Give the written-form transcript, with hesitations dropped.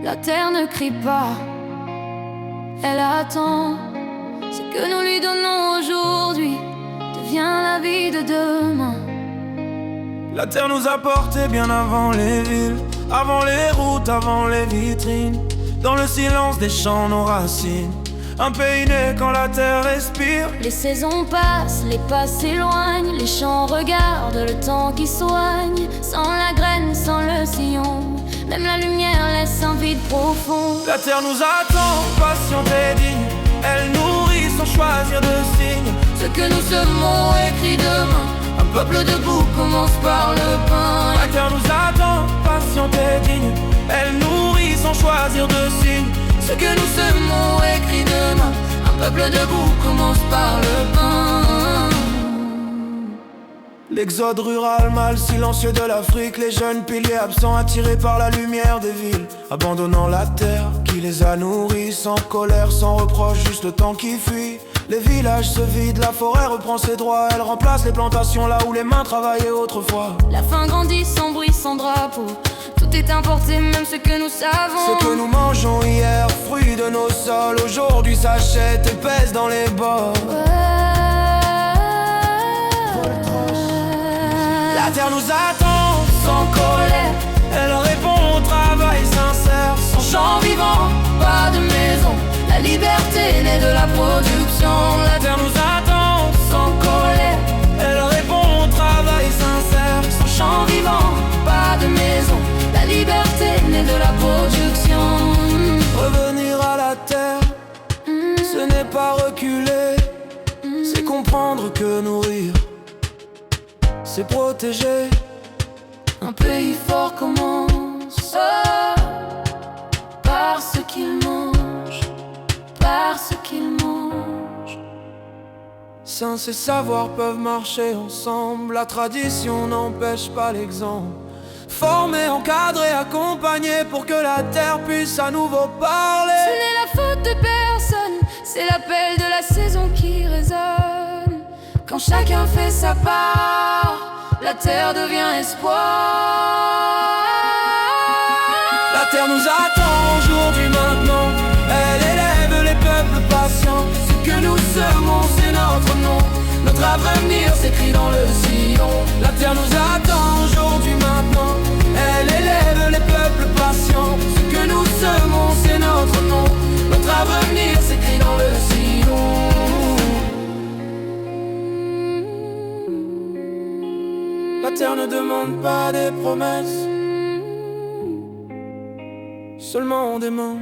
La terre ne crie pas, elle attend. Ce que nous lui donnons aujourd'hui devient la vie de demain. La terre nous a portés bien avant les villes, avant les routes, avant les vitrines. Dans le silence des champs, nos racines. Un pays né quand la terre respire. Les saisons passent, les pas s'éloignent. Les champs regardent le temps qui soigne. Sans la graine, sans le sillon, même la lumière laisse un vide profond. La terre nous attend, patiente et digne. Elle nourrit sans choisir de signe. Ce que nous semons écrit demain. Un peuple debout commence par le pain. La terre nous attend, patiente et digne. Elle nourrit sans choisir de signe. Ce que nous semons écrit demain. Un peuple debout commence par le pain. L'exode rural mal silencieux de l'Afrique. Les jeunes piliers absents attirés par la lumière des villes, abandonnant la terre qui les a nourris. Sans colère, sans reproche, juste le temps qui fuit. Les villages se vident, la forêt reprend ses droits. Elle remplace les plantations là où les mains travaillaient autrefois. La faim grandit sans bruit, sans drapeau. Tout est importé, même ce que nous savons. Ce que nous mangeons hier, fruits de nos sols, aujourd'hui s'achète et pèse dans les bords. La terre nous attend, sans colère. Elle répond au travail sincère. Sans chant vivant, pas de maison. La liberté naît de la production. La terre nous attend, sans colère. Elle répond au travail sincère. Sans chant vivant, pas de maison. La liberté naît de la production. Revenir à la terre, ce n'est pas reculer. C'est comprendre que nourrir, c'est protéger. Un pays fort commence par ce qu'il mange, par ce qu'il mange. Science et savoir peuvent marcher ensemble. La tradition n'empêche pas l'exemple. Former, encadrer, accompagner pour que la terre puisse à nouveau parler. Ce n'est la faute de personne, c'est l'appel de la saison qui résonne. Quand chacun fait sa part, la terre devient espoir. La terre nous attend aujourd'hui, maintenant. Elle élève les peuples patients. Ce que nous semons, c'est notre nom. Notre avenir s'écrit dans le sillon. La terre nous attend aujourd'hui, maintenant. Elle élève les peuples patients. Ce que nous semons, c'est notre nom. Notre avenir s'écrit dans le sillon. La terre ne demande pas des promesses, seulement des mains.